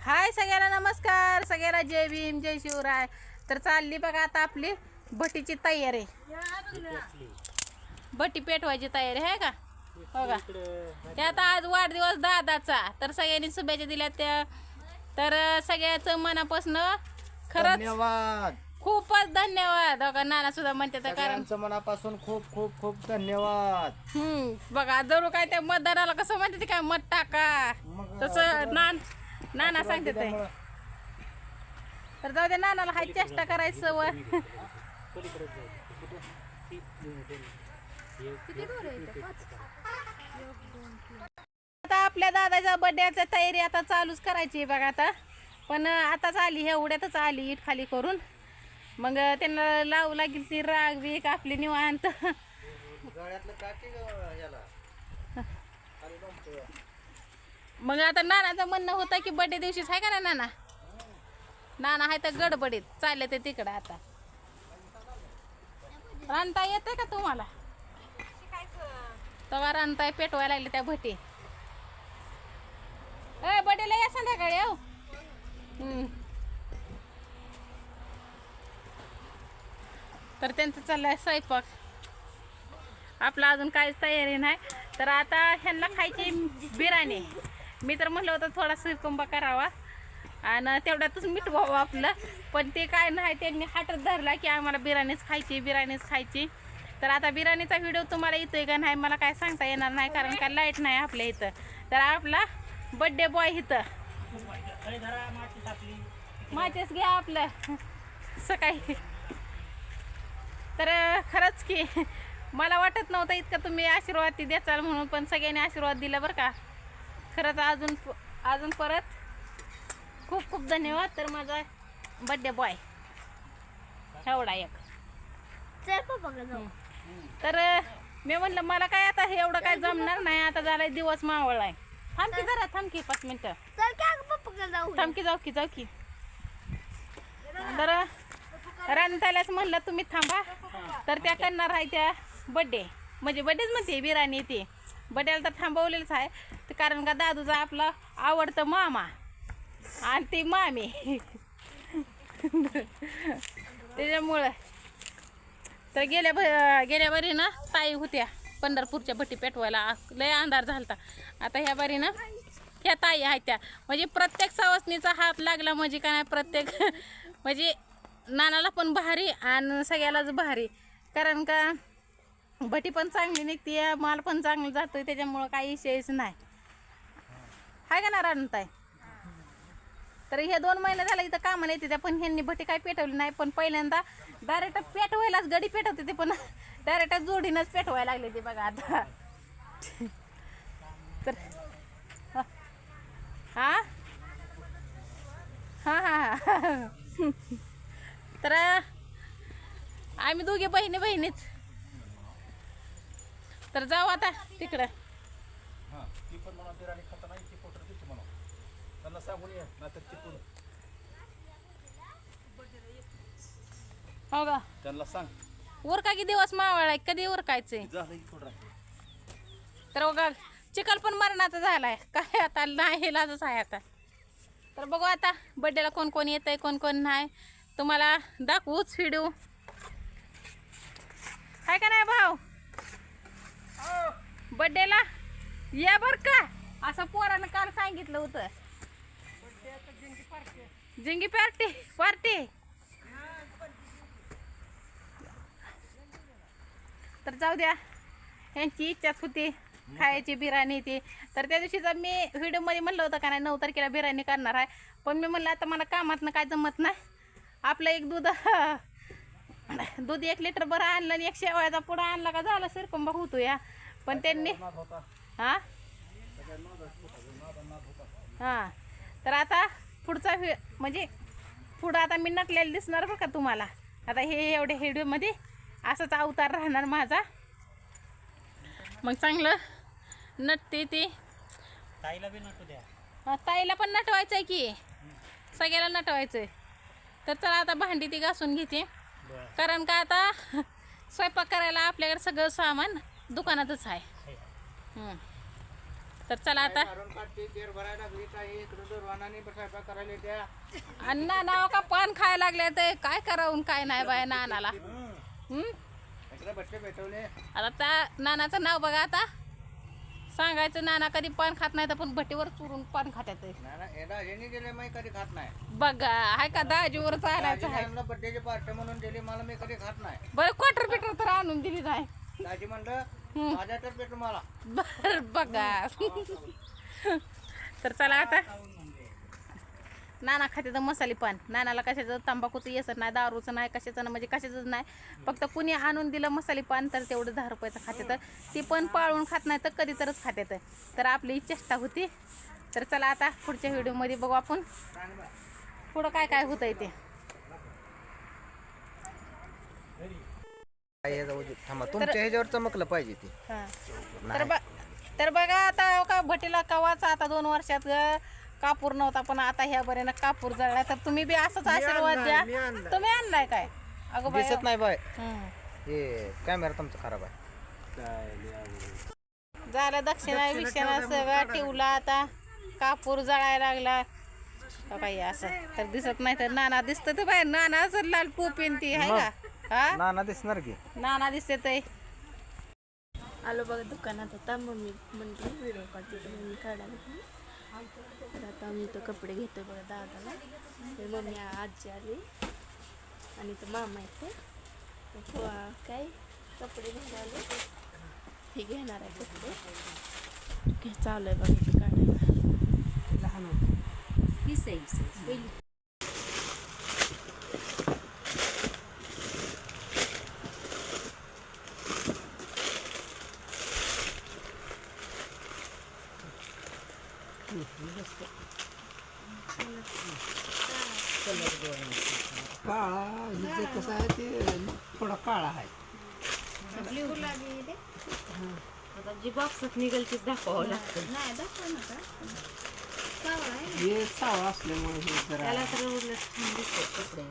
हाय सगळ्यांना नमस्कार, सगळ्यांना जय भीम जय शिवराय. तर चालली बघा आता आपली भटीची तयारी. भटी पेटवायची तयारी आहे का बघा. त्यात आज वाढदिवस दादाचा, तर सगळ्यांनी शुभेच्छा दिल्या त्या. तर सगळ्याचं मनापासून खरंच धन्यवाद, खूपच धन्यवाद. बघा नाना सुद्धा म्हणते कारण सगळ्यांचं मनापासून खूप खूप खूप धन्यवाद. बघा जरूर काय त्या मतदाराला कसं म्हणते ते काय मत टाका तसं नाना सांगते ते. तर जाऊ दे, नानाला हाय चेष्टा करायची सवय. आता आपल्या दादाच्या बर्थडेच्या तयारी आता चालूच करायची बघा आता. पण आताच आली, ह्या उड्यातच आली इट खाली करून. मग त्यांना लावू लागेल ती राग बीक आपली निवांत. मग आता नानाचं म्हणणं होतं की बर्थडे दिवशीच आहे का ना नाना. नाना आहे तर गडबडीत चालले ते तिकडं. आता रानता येते का तुम्हाला? तेव्हा रानताय पेटवायला लागले त्या भटी. बर्थडेला या संध्याकाळी हो. तर त्यांचं चाललंय स्वयंपाक. आपला अजून काहीच तयारी नाही. तर आता ह्यांना खायची बिर्याणी. मी तर म्हटलं होतं थोडा सुरकुंबा करावा आणि तेवढ्यातच मिटवावं आपलं. पण ते काय नाही, त्यांनी हाटच धरला की आम्हाला बिर्याणीच खायची. तर आता बिर्याणीचा व्हिडिओ तुम्हाला येतोय का नाही मला काय सांगता येणार नाही, कारण का लाईट नाही आपल्या इथं. तर आपला बड्डे बॉय इथं माचेच घ्या आपलं सकाळी. तर खरंच की मला वाटत नव्हतं इतकं तुम्ही आशीर्वाद द्याचाल म्हणून, पण सगळ्यांनी आशीर्वाद दिला बरं का. खरंच अजून परत खूप खूप धन्यवाद. तर माझा बड्डे बॉय एवढा एक. तर मी म्हणलं मला काय आता हे एवढं काय जमणार नाही. आता झालाय दिवस मावळलाय. थांबकी जरा, थांबकी 5 मिनिटं. थांबकी जाऊ की. तर रानताल्याच म्हणलं तुम्ही थांबा. तर त्या करणार आहे त्या बड्डे, म्हणजे बड्डेच म्हणते बिर्याणी. ते बड्डेला तर थांबवलेलंच आहे, कारण का दादूचा आपला आवडतं मामा आणि ती मामी त्याच्यामुळं. तर गेल्या बारी ना ताई होत्या पंढरपूरच्या भट्टी पेटवायला, लय अंधार झालता. आता ह्या बारी ना ह्या ताई आहेत त्या, म्हणजे प्रत्येक सवासणीचा हात लागला म्हणजे काय नाही, प्रत्येक म्हणजे नानाला पण भारी आणि सगळ्यालाच भारी. कारण का भटी पण चांगली निघते, माल पण चांगलं जातोय, त्याच्यामुळं काही विषयच नाही आहे का ना रानताय. तर हे 2 महिने झाले इथं कामाला येते त्या, पण ह्यांनी भटी काय पेटवली नाही. पण पहिल्यांदा डायरेक्ट पेटवायलाच गडी पेटवते ते, पण डायरेक्ट जोडीनंच पेटवायला लागले ते बघा आता. तर हा तर आम्ही दोघे बहिणीच. तर जाऊ आता तिकडं. हो का, त्यांना सांग उरका की दिवस मावळाय, कधी उरकायचंय. तर बघा चिखल पण मरणाचा झालाय, काय आता नाही लाजच आहे आता. तर बघू आता बड्डेला कोण कोण येतंय कोण नाही, तुम्हाला दाखवूच व्हिडिओ आहे का नाही भाऊ. बड्डेला या बर का, असं पोरानं काल सांगितलं होतं. जिंगी पार्टी. तर जाऊ द्या, यांची इच्छाच होती खायची बिर्याणी ती. तर त्या दिवशीचा मी व्हिडिओमध्ये म्हणलं होतं का नाही 9 तारखेला बिर्याणी करणार आहे. पण मी म्हणलं आता मला कामातनं काय जमत नाही. आपलं एक दूध 1 लिटर बरं आणलं आणि 1 शेवयाचा पुडा आणला का झालं सिरकुंबा होतो या. पण त्यांनी तर आता पुढचा म्हणजे पुढं आता मी नटलेलं दिसणार बरं का तुम्हाला. आता हे एवढ्या व्हिडिओमध्ये असाच अवतार राहणार माझा. मग चांगलं नटते ते. ताईला बी नटू द्या. ताईला पण नटवायचं आहे की, सगळ्याला नटवायचं आहे. तर चला आता भांडी ती घासून घेते, कारण का आता स्वयंपाक करायला आपल्याकडे सगळं सामान दुकानातच आहे. तर चला आता आणि नाना का पान खायला लागले ते काय करावून काय नाही बाय नानाला. आता त्या नानाचं नाव बघा. आता सांगायचं नाना कधी पान खात नाही तर पण भट्टीवर चुरून पान खात्यात कधी खात नाही. बघा हाय का दाजीवर चालायचं आहे. बड्डेची पार्टी म्हणून दिली मला, मी कधी खात नाही. बरं क्वार्टर बिटर तर आणून दिली नाही. दाजी म्हणलं माझ्या तर भेटू मला. बर बघा. तर चला आता नाना खाते तर मसाले पान. नानाला कशाचं तंबाखूचं येसर नाही, दारूचं नाही, कशाचं नाही, म्हणजे कशाचंच नाही. फक्त कुणी आणून दिलं मसाले पान तर तेवढं 10 रुपयाचं खाते. तर ती पण पाळून खात नाही तर कधी तरच खाते. तर आपली ही चेष्टा होती. तर चला आता पुढच्या व्हिडिओमध्ये बघू आपण पुढं काय काय होतंय ते. तुमच्या ह्याच्यावर चमकलं पाहिजे ते. तर बघा आता का भटीला कवाचा आता 2 वर्षात कापूर नव्हता पण आता ह्या बरेनं कापूर जळला. तर तुम्ही बी असंच आशीर्वाद द्या. तुम्ही आणलाय काय? अगं बाई दिसत नाही बाय. हे कॅमेरा तुमचा खराब आहे. झालं दक्षिणा विषयाला सगळं ठेवला. आता कापूर जळायला लागला काही असं तर दिसत नाही. तर नाना दिसत तर बाय नाना लाल पोपेन ती आहे का? हा नाना दिसणार की. नाना दिसते ते. आलो बघा दुकानात. आता मम्मी म्हणते व्हिडिओ काढते तर मम्मी काढायला. तर आता आम्ही इथं कपडे घेतो बघा दादाला. तर मम्मी आजी आली आणि तो मामा येते. काय कपडे घ्यायला आले. हे घेणार आहे कपडे. चालू आहे बघा इथं काढायला. लहान होतं ही साईज पहिली. काळा हिचं कसं आहे ते थोडा काळा आहे. आता जी बॉक्सात निघेल तीच दाखवावं लागतं. नाही दाखवा नका. हे सावळा असल्यामुळे हे जरा त्याला तर उलट छान दिसतात कपडे.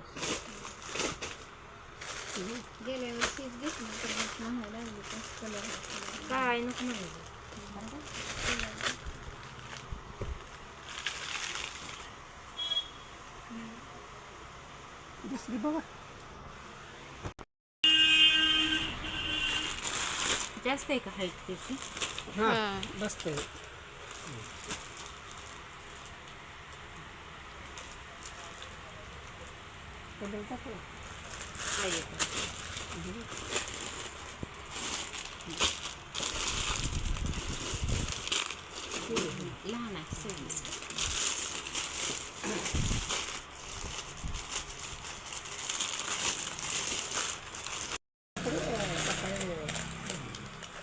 गेल्या वर्षी दिसलं तर म्हणायला लागली कलर काय नको म्हणायचं. दुसरी बघा जास्त आहे का हाईट त्याची? हां बसतंय. लहान आहे 26.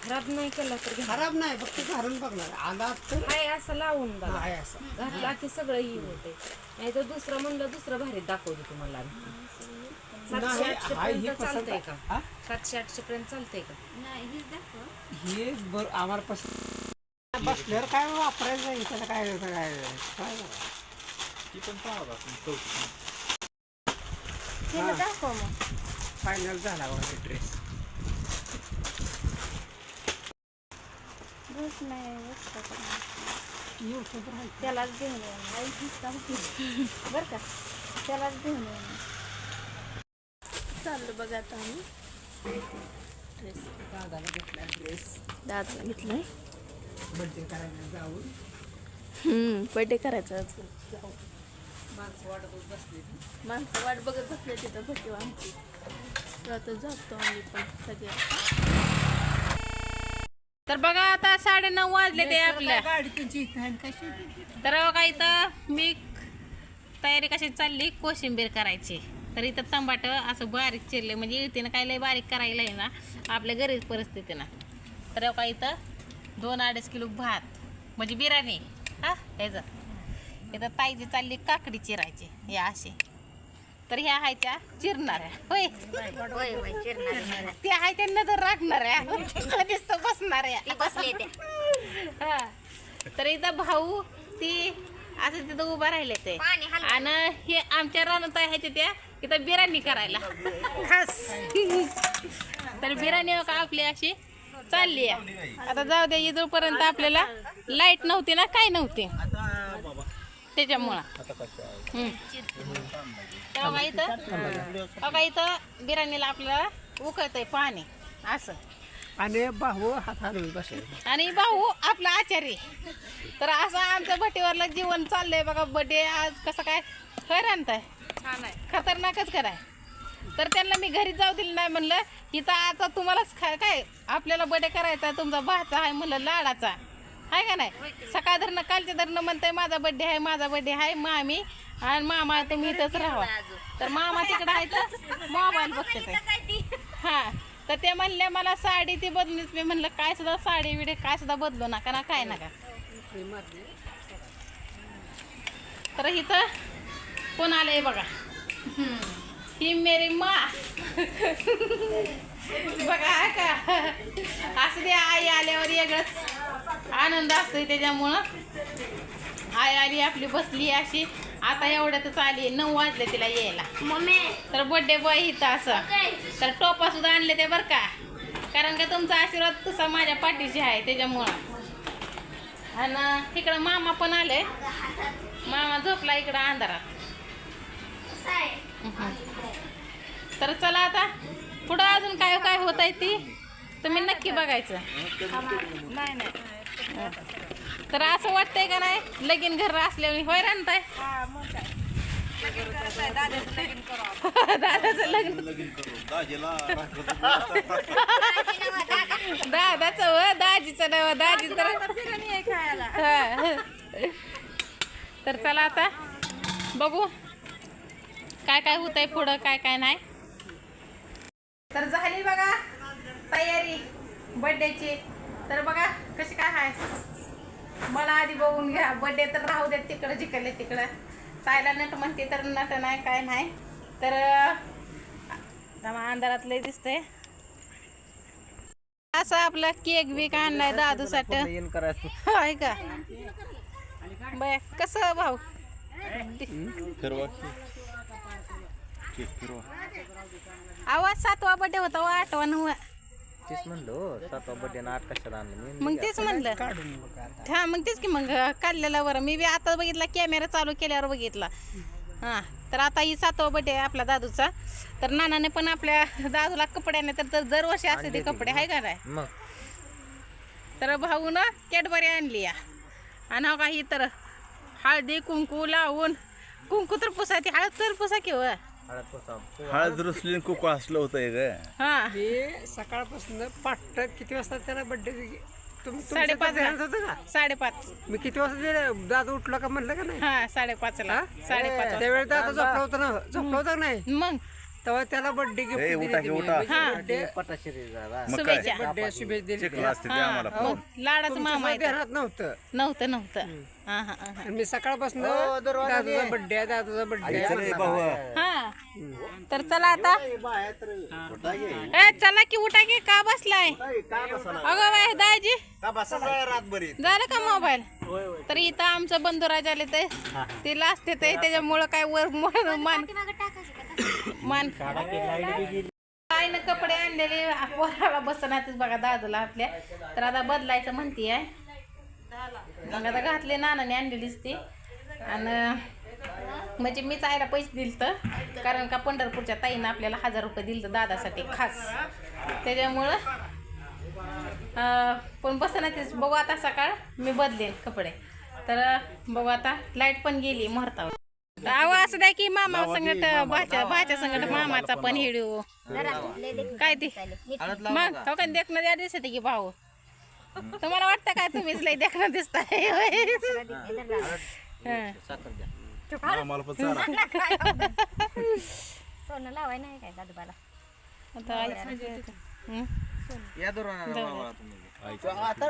खराब नाही केला तर खराब नाही फक्त घालून बघणार अंदाज तर हाय असं लावून बघा. आहे असं. घातला की सगळं ही होते. नाही तर दुसरं म्हणलं दुसरं भारी दाखवलं तुम्हाला. 700-800 पर्यंत चालतंय का? 700-800 पर्यंत चालतंय का? हे बरं आम्हाला पसंत बसल्यावर काय वापरायचं नाही त्याला काय काय दाखव मग. फायनल झाला बघा ते ड्रेस. त्यालाच घेऊन येणार बरं का. त्यालाच घेऊन येणार. चाललं बघा आता आम्ही ड्रेस दादाला घेतला ड्रेस. दादाला घेतलाय. बड्डे करायला जाऊन बर्थडे करायचा जाऊ. माणसं वाटत बसली. माणसं वाट बघत बसले तिथं भटी आमची. तर आता जातो आम्ही पण सगळे. तर बघा आता 9:30 वाजले ते आपल्या. गाडी तुमची कशी तर बघा इथं मी तयारी कशी चालली कोशिंबीर करायची. तर इथं टमाटर असं बारीक चिरले म्हणजे इळतीनं काय लय बारीक करायला आहे ना आपल्या गरीब परिस्थितीनं. तर बघा इथं 2-2.5 किलो भात म्हणजे बिर्याणी. हा ह्याचं इथं ताईची चालली काकडी चिरायची या असे. तर ह्या आहे त्या चिरणाऱ्या. होय त्या आहे त्या नजर राखणाऱ्या कधीच तर बसणाऱ्या. हा तर इथं भाऊ ती असं तिथं उभं राहिले ते. आणि हे आमच्या रानात आहे त्या इथं बिर्याणी करायला खास. तर बिर्याणी का आपली अशी चालली आहे. आता जाऊ द्या इथपर्यंत आपल्याला लाईट नव्हती ना काय नव्हती त्याच्यामुळं बघा इथं बिर्याणीला आपल्याला उकळतंय पाणी असं आणि भाऊ हात हलवून बसेल. आणि भाऊ आपला आचारी. तर असं आमचं भटीवरलं जीवन चाललंय बघा. बड्डे आज कसं काय खरं आहे छान आहे खतरनाकच कराय. तर त्यांना मी घरी जाऊ दिलं नाही म्हणलं इथं आता तुम्हालाच काय आपल्याला बड्डे करायचा तुमचा भाचा आहे म्हणलं लाडाचा आहे का नाही. सकाळ धरणं कालच्या धरणं म्हणतंय माझा बड्डे आहे माझा बड्डे आहे मामी आणि मामा तुम्ही इथंच राहा. तर मामा तिकडं आहे तर मोबाईल बघते ते हां. तर ते म्हणले मला साडी ती बदलीच. मी म्हणलं काय सुद्धा साडी विडे काय सुद्धा बदलू नका ना काय नका. तर इथं कोण आलंय बघा ही मेरी मा बघा का असं ते आई आल्यावर वेगळंच आनंद असतोय. त्याच्यामुळं आई आली आपली बसली अशी. आता एवढ्यातच आली 9 वाजले तिला यायला. तर बड्डे बॉय इथं असं. तर टोपा सुद्धा आणले ते बरं का कारण का तुमचा आशीर्वाद तसा माझ्या पाठीशी आहे त्याच्यामुळं. आणि इकडं मामा पण आले. मामा झोपला इकडं अंधारात. तर चला आता पुढं अजून काय काय होत आहे ती तुम्ही नक्की बघायचं. तर असं वाटतंय का नाही लगीन घर असल्याने होय राहताय दादाचं लग्न दादाचं व दाजीचं नव दाजी तर चला आता बघू काय काय होत आहे पुढं काय काय नाही. तर झाली बघा तयारी बड्डेची. तर बघा कशी काय आहे मला आधी बघून घ्या. बड्डे तर राहू द्या तिकडं जिकडले तिकडं. ताईला नट म्हणते तर नट नाही काय नाही. तर अंधारात लय दिसतंय. असं आपलं केक बिक आणलाय दादूसाठी आहे का बाय कसं भाऊ आवाज 7वा बड्डे होता 8वा 9वा तेच म्हणलो 7वा बड्डे ना 8 कशाला आणलं मग तेच म्हणलं हा मग तेच की मग काढलेला बरं. मी बी आता बघितला कॅमेरा चालू केल्यावर बघितला. हां तर आता ही 7वा बड्डे आहे आपला दादूचा. तर नानाने पण आपल्या दादूला कपडे आणले तर दरवर्षी असते ते कपडे आहे का नाही. मग तर भाऊ ना कॅडबरी आणली या. आणि हो का ही तर हळदी कुंकू लावून कुंकू तर पुसायची हळद तर पुसा किंवा हळद रुसली कुकू असलं होतं ग. हा हे सकाळपासून पाठ किती वाजता त्याला बड्डे 5:30 होतं का 5:30 मी किती वाजता दिले दादा उठला का म्हणलं का नाही. हा 5:30ला 5:30 त्यावेळेस दादा झोपला होता ना झोपला होता का नाही मग तेव्हा त्याला बड्डे ए, उठा की उठा. बड्डे पटाशिरी झाला मग काय शुभेच्छा. बड्डे शुभेच्छा दिली. चिकला असते ते आम्हाला हो पाहून. लाडाचं मामा आहे तर. ध्यानात नव्हतं नव्हतं हा हा हा आणि मी सकाळपासून हो, दरवाजा दादूचा बड्डे आहे दादूचा बड्डे चल आहे ए भाऊ हा. तर चला आता ए चला की उठा की का बसलाय अगं बाय दाजी झालं का मोबाईल. तर इथं आमचं बंधुराज आले ते लास्ट येते त्याच्यामुळं काय वर मान ताईनं कपडे आणलेले पोराला बसण्यातच बघा दादूला आपल्या. तर आता बदलायचं म्हणतीये मग आता घातले नानाने आणलेलीच ती. आणि म्हणजे मीच आईला पैसे दिल तर कारण का पंढरपूरच्या ताईनं आपल्याला 1000 रुपये दिल तर दादासाठी खास त्याच्यामुळं पण बसण्यातच बघू आता सकाळ मी बदलेन कपडे. तर बघू आता लाईट पण गेली मुहूर्तावर. आवाज द्या की मामा संगट भाच्या संगट मामाचा पण हिडिओ काय ती मग हो का देखणं द्या दिसते की भाऊ. तुम्हाला वाटतं काय तुम्हीच लय देखणं दिसताय आम्हाला पण चाला. सोनं लावाय नाही काय दादूबाला. या दोराला तुम्ही आईच्या आता